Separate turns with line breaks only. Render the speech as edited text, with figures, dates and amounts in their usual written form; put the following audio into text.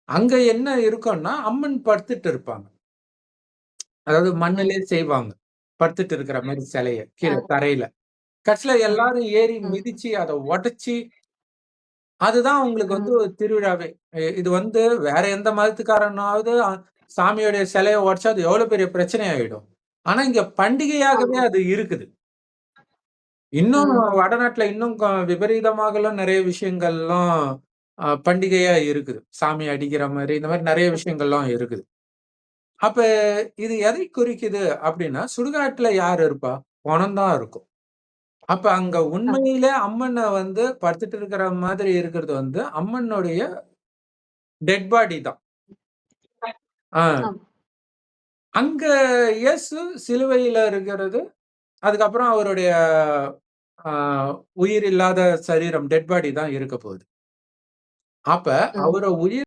அங்க என்ன இருக்கும்னா, அம்மன் படுத்துட்டு இருப்பாங்க. அதாவது
ம்.
மண்ணிலே செய்வாங்க. படுத்துட்டு இருக்கிற மாரி சிலைய, கீழ
ஆ.
தரையில. கடைசில
ம்.
எல்லாரும் ஏறி
ம்.
மிதிச்சு, அத உடைச்சு அதுதான் அவங்களுக்கு வந்து
ம்.
ஒரு திருவிழாவே. இது வந்து வேற எந்த மதத்துக்காரனாவது சாமியோடைய சிலைய உடைச்சா அது எவ்வளவு பெரிய பிரச்சனை ஆயிடும். ஆனா இங்க பண்டிகையாகவே
ஆமா.
அது இருக்குது. இன்னும்
ம்.
வடநாட்டுல இன்னும் விபரீதமாகலாம் நெறைய விஷயங்கள்லாம் பண்டிகையா இருக்குது. சாமி அடிக்கிற மாரி, இந்த மாரி நெறைய விஷயங்கள்லாம் இருக்குது. அப்ப இது எதை குறிக்குது அப்டின்னா, சுடுகாட்டுல யார் இருப்பா? பொணம் தான் இருக்கும். அப்ப அங்க
ஆ.
உண்மையிலே அம்மன வந்து படுத்துட்டு இருக்கிற மாதிரி இருக்கிறது வந்து அம்மனுடைய டெட் பாடி தான். ஆ.
ஆமா.
அங்க இயேசு சிலுவையில இருக்கிறது, அதுக்கப்புறம் அவருடைய ஆ உயிர் இல்லாத சரீரம், டெட் பாடி தான் இருக்க போகுது. அப்ப
ம்.
அவர உயிர்